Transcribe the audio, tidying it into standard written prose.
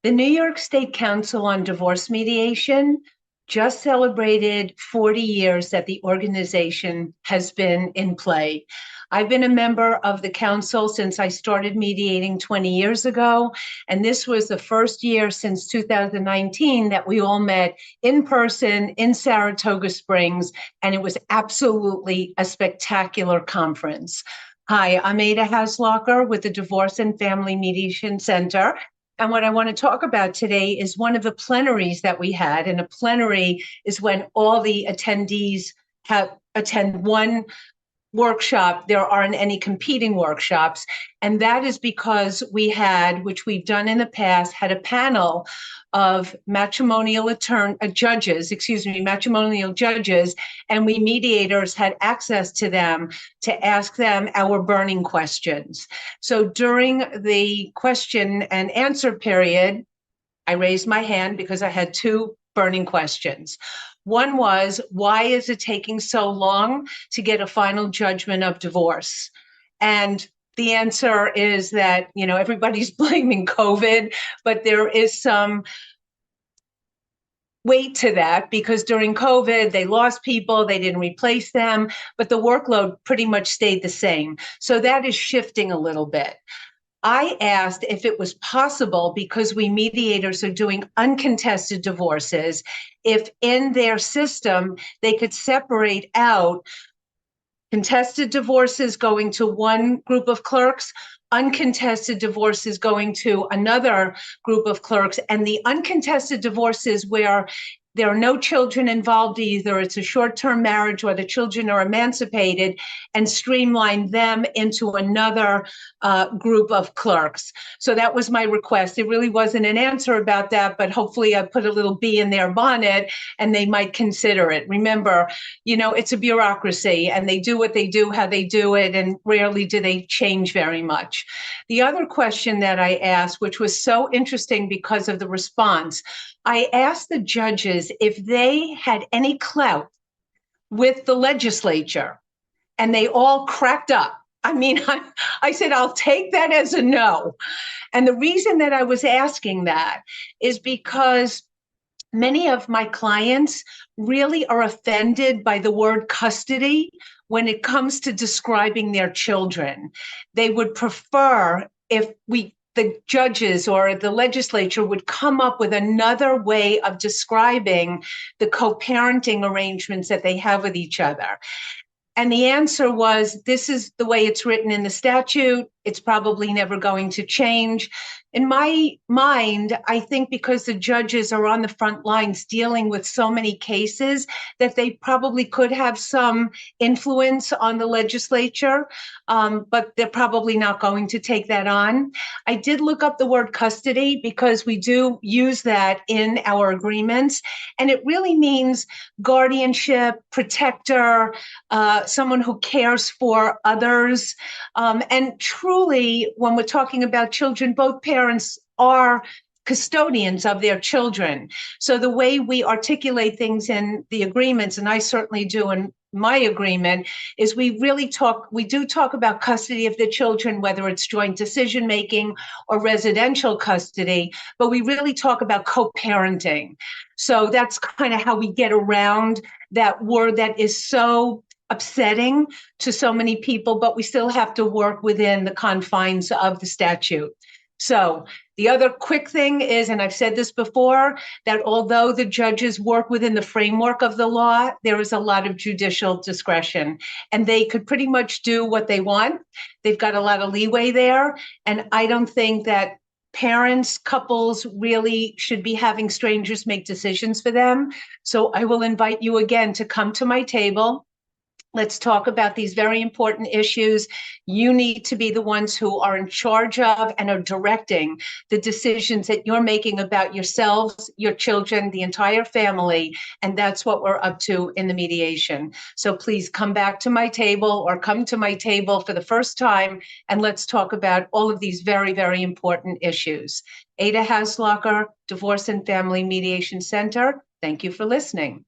The New York State Council on Divorce Mediation just celebrated 40 years that the organization has been in play. I've been a member of the council since I started mediating 20 years ago, and this was the first year since 2019 that we all met in person in Saratoga Springs, and it was absolutely a spectacular conference. Hi, I'm Ada Hasloecher with the Divorce and Family Mediation Center. And what I want to talk about today is one of the plenaries that we had. And a plenary is when all the attendees attend one workshop. There aren't any competing workshops. And that is because we had, which we've done in the past, had a panel of matrimonial judges, and we mediators had access to them to ask them our burning questions. So during the question and answer period, I raised my hand because I had two burning questions. One was, why is it taking so long to get a final judgment of divorce? And the answer is that, everybody's blaming COVID, but there is some weight to that because during COVID, they lost people, they didn't replace them, but the workload pretty much stayed the same. So that is shifting a little bit. I asked if it was possible, because we mediators are doing uncontested divorces, if in their system they could separate out contested divorces going to one group of clerks, uncontested divorces going to another group of clerks, and the uncontested divorces where there are no children involved, either it's a short-term marriage or the children are emancipated, and streamline them into another group of clerks. So that was my request. It really wasn't an answer about that, but hopefully I put a little bee in their bonnet and they might consider it. Remember, it's a bureaucracy and they do what they do, how they do it, and rarely do they change very much. The other question that I asked, which was so interesting because of the response, I asked the judges if they had any clout with the legislature, and they all cracked up. I said, I'll take that as a no. And the reason that I was asking that is because many of my clients really are offended by the word custody when it comes to describing their children. They would prefer if the judges or the legislature would come up with another way of describing the co-parenting arrangements that they have with each other. And the answer was, this is the way it's written in the statute. It's probably never going to change. In my mind, I think because the judges are on the front lines dealing with so many cases that they probably could have some influence on the legislature, but they're probably not going to take that on. I did look up the word custody because we do use that in our agreements, and it really means guardianship, protector, someone who cares for others. And truly, when we're talking about children, both parents are custodians of their children. So the way we articulate things in the agreements, and I certainly do in my agreement, is we do talk about custody of the children, whether it's joint decision-making or residential custody, but we really talk about co-parenting. So that's kind of how we get around that word that is so upsetting to so many people, but we still have to work within the confines of the statute. So the other quick thing is, and I've said this before, that although the judges work within the framework of the law, there is a lot of judicial discretion, and they could pretty much do what they want. They've got a lot of leeway there, and I don't think that parents, couples really should be having strangers make decisions for them. So I will invite you again to come to my table. Let's talk about these very important issues. You need to be the ones who are in charge of and are directing the decisions that you're making about yourselves, your children, the entire family, and that's what we're up to in the mediation. So please come back to my table or come to my table for the first time, and let's talk about all of these very, very important issues. Ada Hasloecher, Divorce and Family Mediation Center. Thank you for listening.